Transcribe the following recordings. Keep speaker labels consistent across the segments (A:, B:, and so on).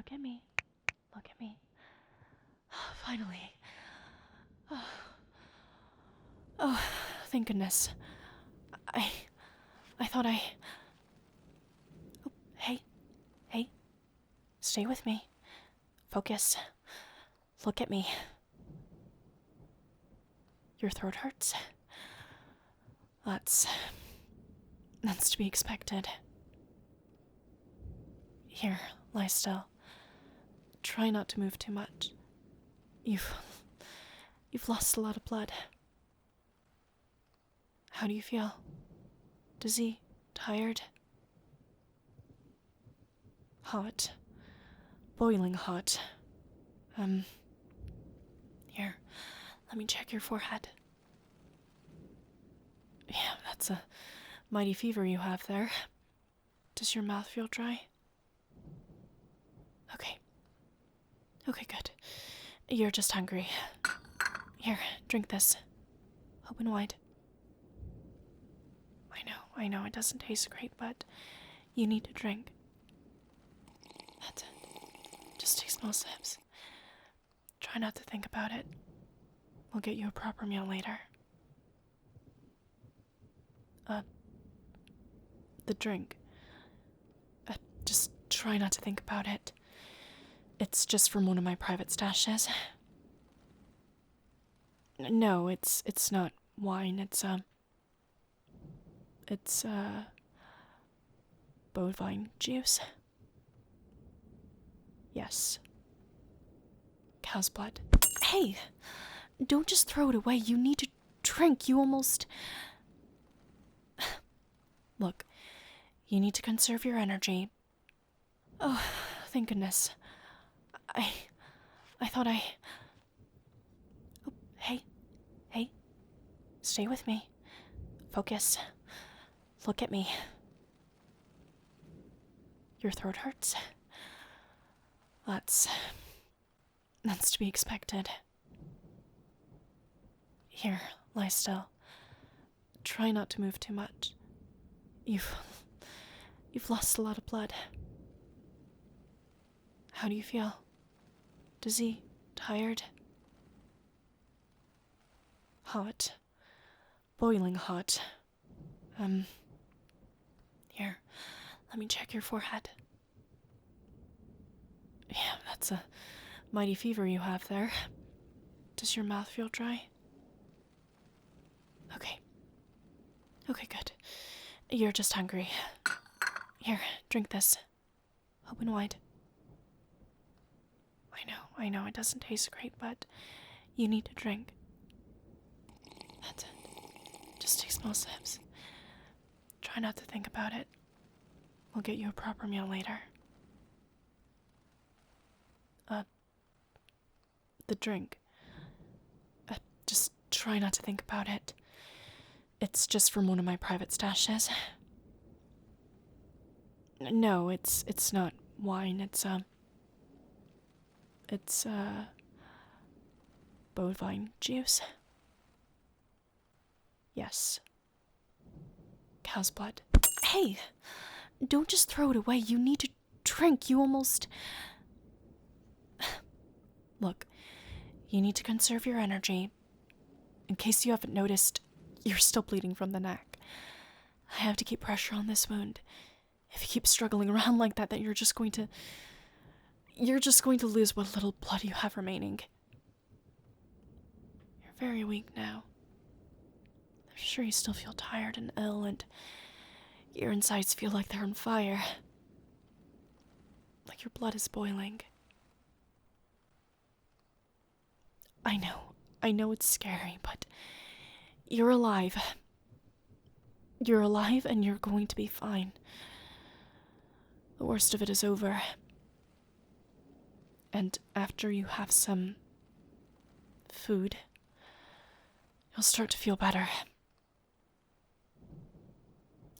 A: Look at me. Look at me. Finally. Oh, thank goodness. I thought I... Oh, hey. Stay with me. Focus. Look at me. Your throat hurts. That's to be expected. Here, lie still. Try not to move too much. You've lost a lot of blood. How do you feel? Dizzy? Tired? Hot. Boiling hot. Here, let me check your forehead. Yeah, that's a mighty fever you have there. Does your mouth feel dry? Okay, good. You're just hungry. Here, drink this. Open wide. I know, it doesn't taste great, but you need to drink. That's it. Just take small sips. Try not to think about it. We'll get you a proper meal later. The drink. Just try not to think about it. It's just from one of my private stashes. No, it's not wine, it's bovine juice. Yes. Cow's blood. Hey! Don't just throw it away. You need to drink. You almost... Look, you need to conserve your energy. Oh, thank goodness. I thought I... Oh, hey. Stay with me. Focus. Look at me. Your throat hurts. That's to be expected. Here, lie still. Try not to move too much. You've lost a lot of blood. How do you feel? Dizzy? Tired? Hot. Boiling hot. Here, let me check your forehead. Yeah, that's a mighty fever you have there. Does your mouth feel dry? Okay, good. You're just hungry. Here, drink this. Open wide. I know, it doesn't taste great, but you need to drink. That's it. Just take small sips. Try not to think about it. We'll get you a proper meal later. The drink. Just try not to think about it. It's just from one of my private stashes. No, it's not wine, it's bovine juice. Yes. Cow's blood. Hey! Don't just throw it away. You need to drink. You almost... Look, you need to conserve your energy. In case you haven't noticed, you're still bleeding from the neck. I have to keep pressure on this wound. If you keep struggling around like that, then you're just going to lose what little blood you have remaining. You're very weak now. I'm sure you still feel tired and ill, and your insides feel like they're on fire. Like your blood is boiling. I know it's scary, but you're alive. You're alive and you're going to be fine. The worst of it is over. And after you have some food, you'll start to feel better.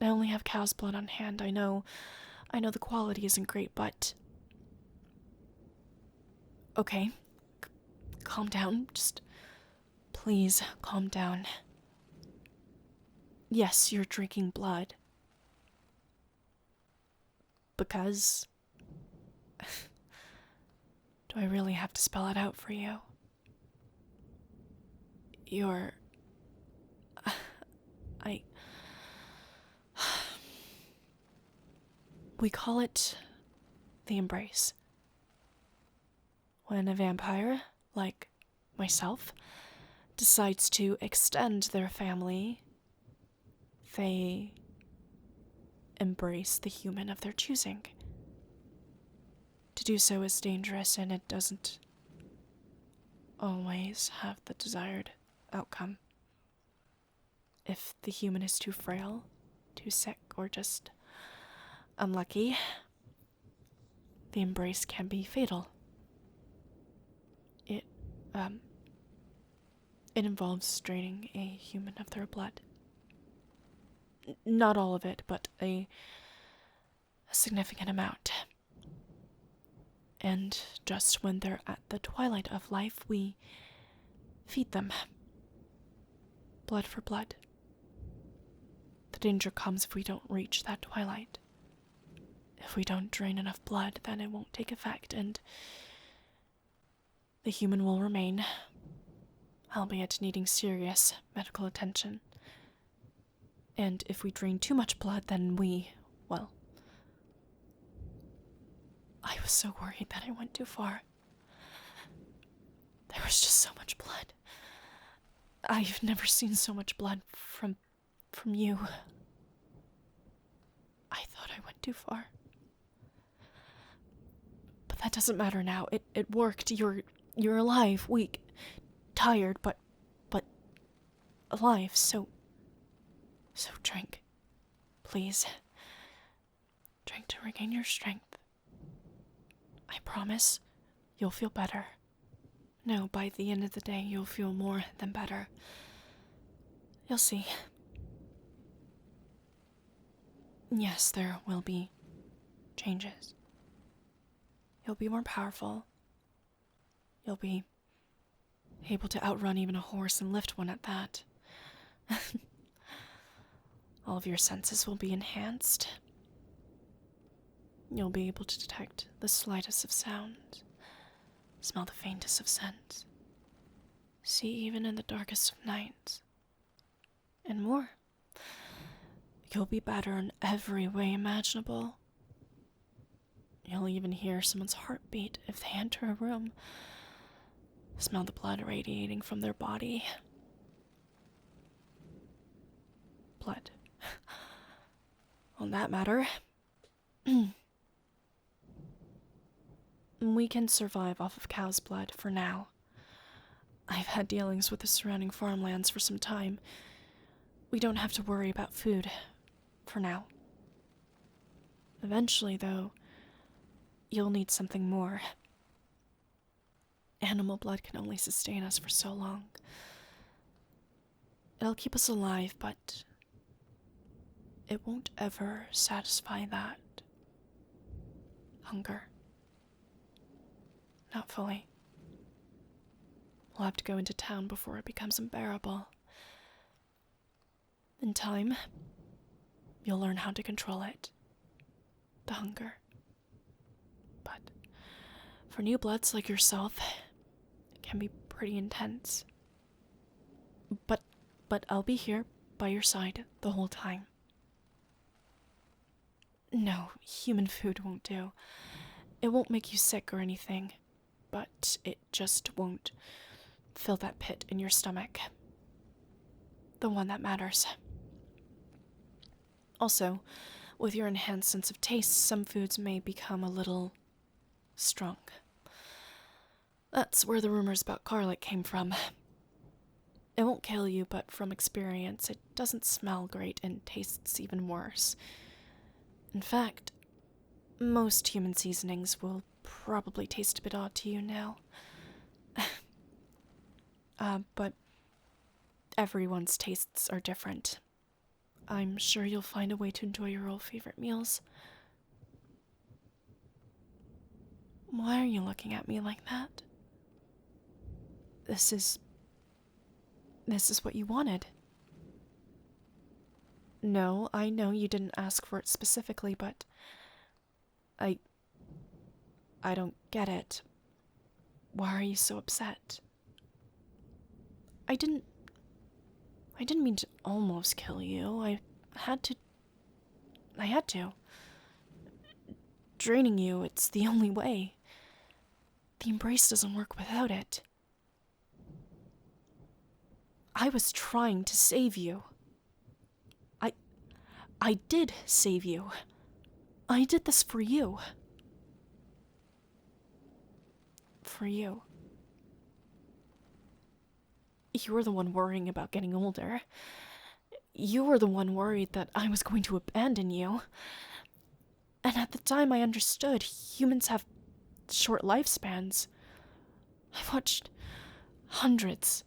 A: I only have cow's blood on hand. I know the quality isn't great, but... Okay. Calm down. Just... Please, calm down. Yes, you're drinking blood. Because... Do I really have to spell it out for you? You're... I... We call it the embrace. When a vampire, like myself, decides to extend their family, they embrace the human of their choosing. To do so is dangerous, and it doesn't always have the desired outcome. If the human is too frail, too sick, or just unlucky, the embrace can be fatal. It involves draining a human of their blood. Not all of it, but a significant amount. And just when they're at the twilight of life, we feed them. Blood for blood. The danger comes if we don't reach that twilight. If we don't drain enough blood, then it won't take effect, and the human will remain, albeit needing serious medical attention. And if we drain too much blood, then I was so worried that I went too far. There was just so much blood. I've never seen so much blood from you. I thought I went too far. But that doesn't matter now. It worked. You're alive, weak, tired, but alive, so drink. Please. Drink to regain your strength. I promise you'll feel better. No, by the end of the day, you'll feel more than better. You'll see. Yes, there will be changes. You'll be more powerful. You'll be able to outrun even a horse and lift one at that. All of your senses will be enhanced. You'll be able to detect the slightest of sounds, smell the faintest of scents, see even in the darkest of nights, and more. You'll be better in every way imaginable. You'll even hear someone's heartbeat if they enter a room, smell the blood radiating from their body. Blood. On that matter, we can survive off of cow's blood for now. I've had dealings with the surrounding farmlands for some time. We don't have to worry about food for now. Eventually, though, you'll need something more. Animal blood can only sustain us for so long. It'll keep us alive, but it won't ever satisfy that hunger. Not fully. We'll have to go into town before it becomes unbearable. In time, you'll learn how to control it. The hunger. But for new bloods like yourself, it can be pretty intense. But I'll be here by your side the whole time. No, human food won't do. It won't make you sick or anything, but it just won't fill that pit in your stomach. The one that matters. Also, with your enhanced sense of taste, some foods may become a little strong. That's where the rumors about garlic came from. It won't kill you, but from experience, it doesn't smell great and tastes even worse. In fact, most human seasonings will probably taste a bit odd to you now. But everyone's tastes are different. I'm sure you'll find a way to enjoy your old favorite meals. Why are you looking at me like that? This is what you wanted. No, I know you didn't ask for it specifically, but I don't get it. Why are you so upset? I didn't mean to almost kill you. I had to. Draining you, it's the only way. The embrace doesn't work without it. I was trying to save you. I did save you. I did this for you. For you. You were the one worrying about getting older. You were the one worried that I was going to abandon you. And at the time I understood humans have short lifespans. I've watched hundreds,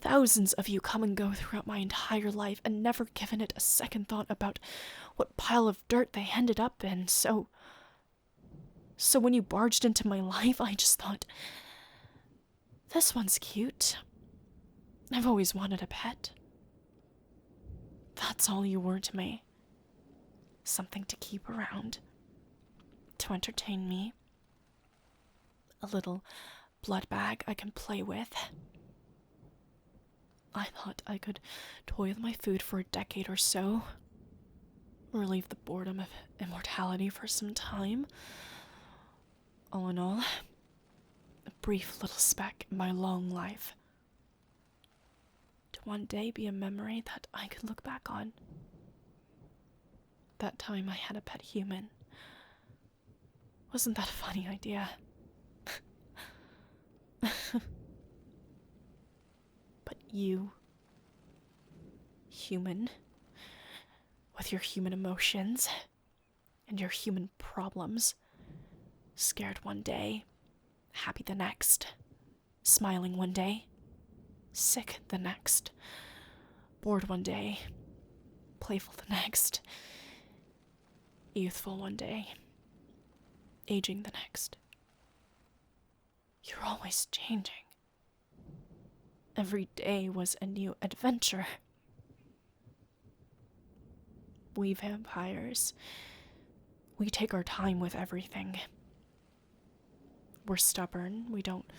A: thousands of you come and go throughout my entire life and never given it a second thought about what pile of dirt they ended up in, so when you barged into my life, I just thought, this one's cute. I've always wanted a pet. That's all you were to me. Something to keep around. To entertain me. A little blood bag I can play with. I thought I could toy with my food for a decade or so. Relieve the boredom of immortality for some time. All in all, a brief little speck in my long life. To one day be a memory that I could look back on. That time I had a pet human. Wasn't that a funny idea? But you, human, with your human emotions and your human problems, scared one day, happy the next, smiling one day, sick the next, bored one day, playful the next, youthful one day, aging the next. You're always changing. Every day was a new adventure. We vampires, we take our time with everything. We're stubborn, we don't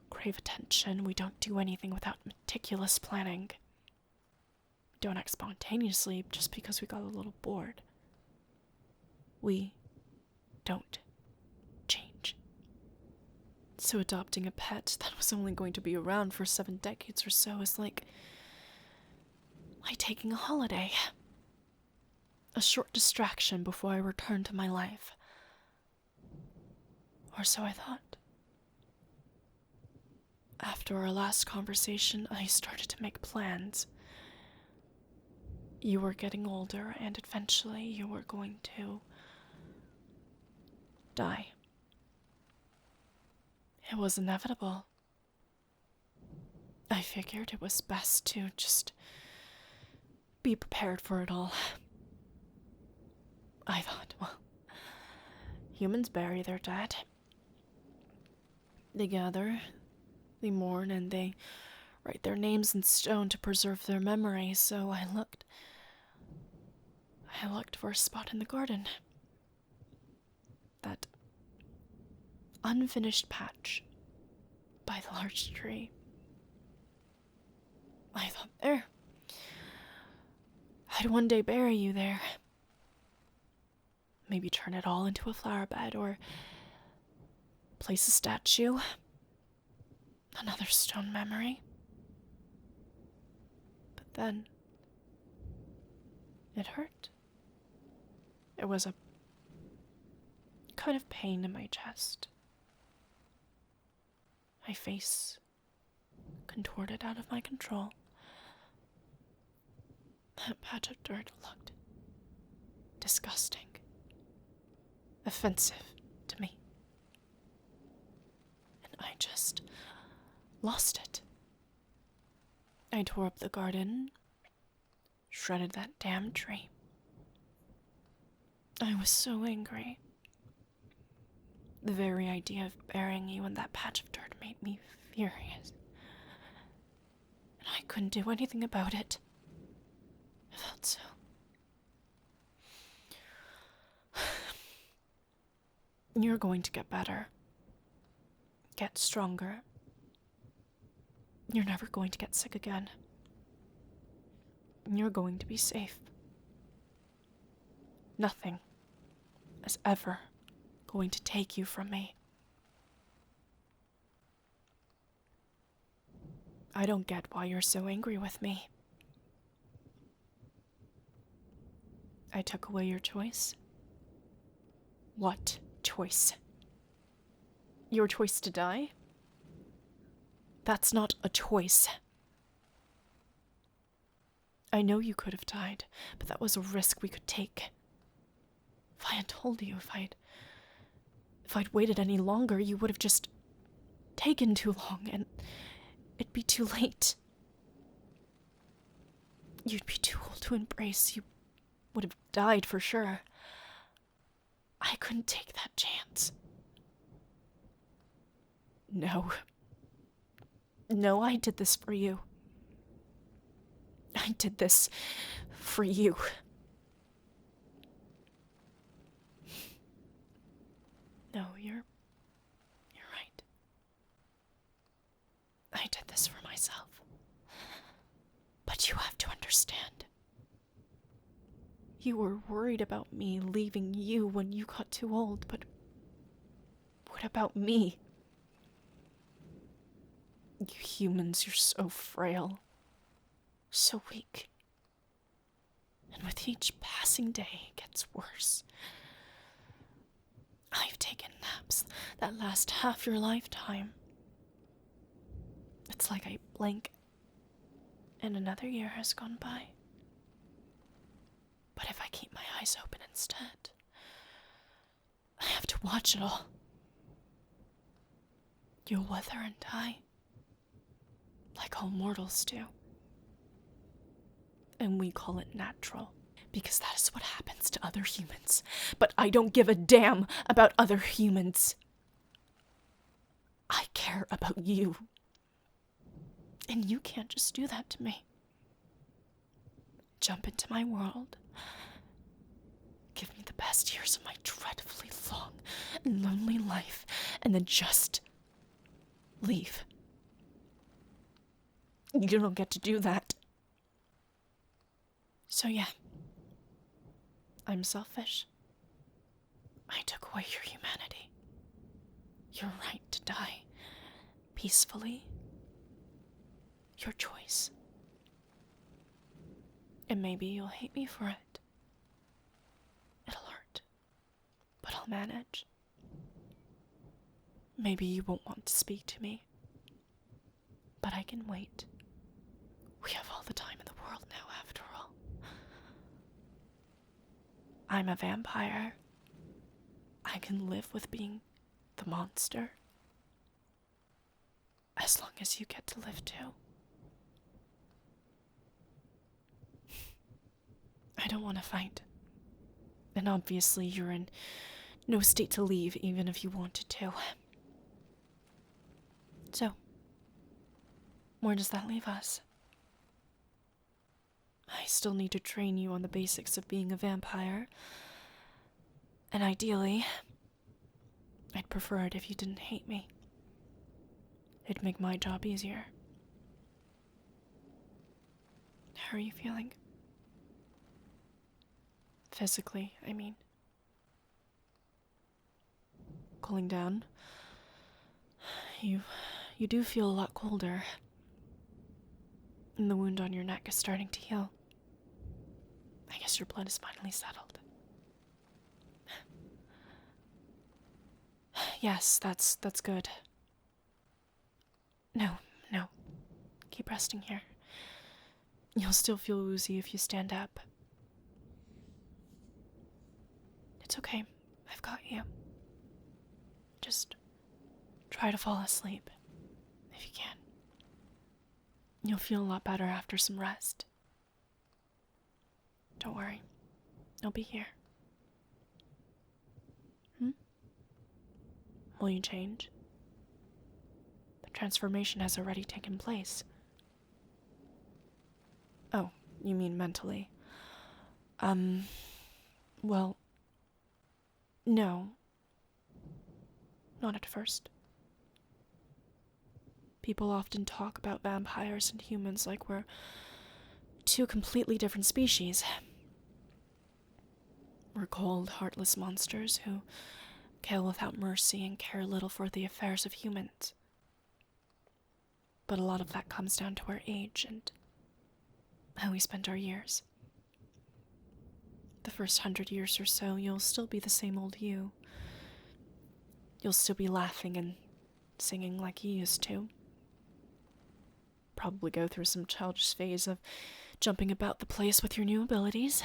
A: crave attention, we don't do anything without meticulous planning. We don't act spontaneously just because we got a little bored. We don't change. So adopting a pet that was only going to be around for 7 decades or so is like taking a holiday. A short distraction before I return to my life. Or so I thought. After our last conversation, I started to make plans. You were getting older, and eventually you were going to die. It was inevitable. I figured it was best to just be prepared for it all. I thought, well, humans bury their dead. They gather, they mourn, and they write their names in stone to preserve their memory, so I looked for a spot in the garden. That unfinished patch by the large tree. I thought, there. I'd one day bury you there. Maybe turn it all into a flower bed, or place a statue. Another stone memory. But then it hurt. It was a kind of pain in my chest. My face contorted out of my control. That patch of dirt looked disgusting, offensive to me. And I just lost it. I tore up the garden, shredded that damn tree. I was so angry. The very idea of burying you in that patch of dirt made me furious. And I couldn't do anything about it. I felt so. You're going to get better. Get stronger. You're never going to get sick again. You're going to be safe. Nothing is ever going to take you from me. I don't get why you're so angry with me. I took away your choice. What choice? Your choice to die? That's not a choice. I know you could have died, but that was a risk we could take. If I had told you, if I'd waited any longer, you would have just taken too long, and it'd be too late. You'd be too old to embrace. You would have died for sure. I couldn't take that chance. No. No, I did this for you. I did this for you. No, you're right. I did this for myself. But you have to understand. You were worried about me leaving you when you got too old, but what about me? You humans, you're so frail. So weak. And with each passing day, it gets worse. I've taken naps that last half your lifetime. It's like I blink, and another year has gone by. But if I keep my eyes open instead, I have to watch it all. You'll wither and die, like all mortals do. And we call it natural, because that is what happens to other humans. But I don't give a damn about other humans. I care about you. And you can't just do that to me. Jump into my world. Give me the best years of my dreadfully long and lonely life, and then just leave. You don't get to do that. So yeah, I'm selfish. I took away your humanity. Your right to die peacefully. Your choice. And maybe you'll hate me for it. It'll hurt, but I'll manage. Maybe you won't want to speak to me, but I can wait. We have all the time in the world now, after all. I'm a vampire. I can live with being the monster. As long as you get to live too. I don't want to fight. And obviously you're in no state to leave, even if you wanted to. So, where does that leave us? I still need to train you on the basics of being a vampire. And ideally, I'd prefer it if you didn't hate me. It'd make my job easier. How are you feeling? Physically, I mean. Cooling down? You do feel a lot colder. And the wound on your neck is starting to heal. I guess your blood is finally settled. Yes, that's good. No. Keep resting here. You'll still feel woozy if you stand up. It's okay. I've got you. Just try to fall asleep, if you can. You'll feel a lot better after some rest. Don't worry. I'll be here. Will you change? The transformation has already taken place. Oh, you mean mentally? Well, no. Not at first. People often talk about vampires and humans like we're two completely different species. We're cold, heartless monsters who kill without mercy and care little for the affairs of humans. But a lot of that comes down to our age and how we spend our years. The first 100 years or so, you'll still be the same old you. You'll still be laughing and singing like you used to. Probably go through some childish phase of jumping about the place with your new abilities.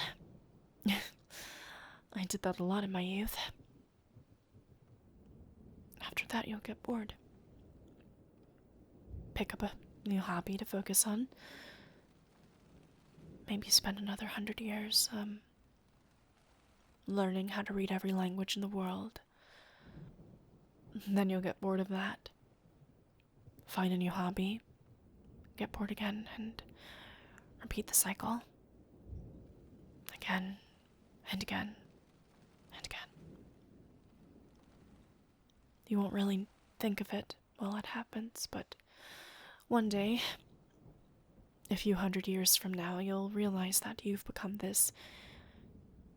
A: I did that a lot in my youth. After that, you'll get bored. Pick up a new hobby to focus on. Maybe spend another 100 years, learning how to read every language in the world. Then you'll get bored of that. Find a new hobby, get bored again, and repeat the cycle. Again, and again, and again. You won't really think of it while it happens, but one day, a few 100 years from now, you'll realize that you've become this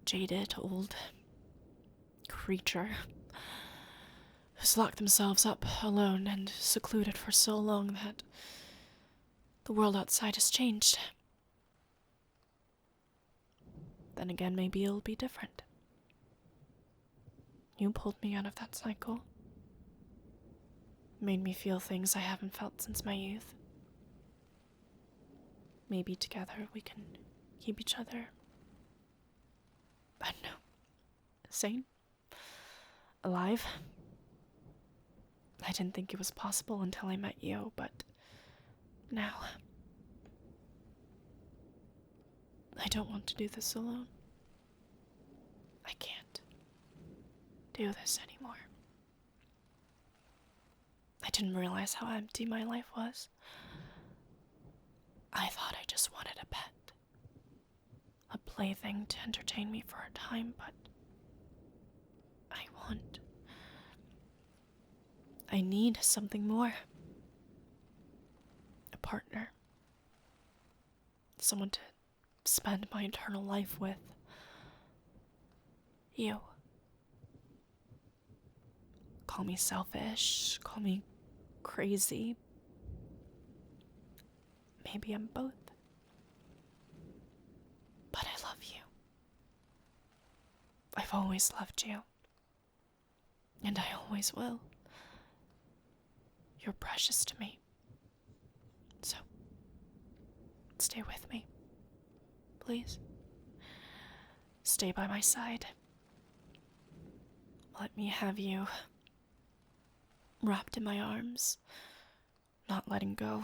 A: jaded, old creature who's locked themselves up alone and secluded for so long that the world outside has changed. Then again, maybe it'll be different. You pulled me out of that cycle. Made me feel things I haven't felt since my youth. Maybe together we can keep each other, I don't know, sane, alive. I didn't think it was possible until I met you, but now I don't want to do this alone. I can't do this anymore. I didn't realize how empty my life was. I thought I just wanted a pet, a plaything to entertain me for a time, but I need something more. A partner. Someone to spend my eternal life with. You. Call me selfish, call me crazy. Maybe I'm both. But I love you. I've always loved you. And I always will. You're precious to me. So, stay with me. Please. Stay by my side. Let me have you wrapped in my arms, not letting go.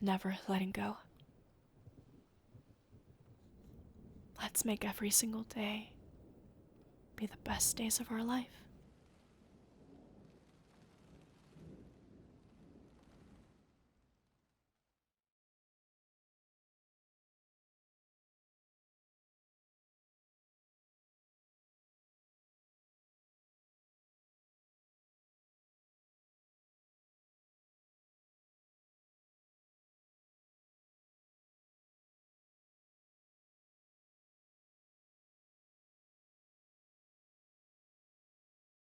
A: Never letting go. Let's make every single day be the best days of our life.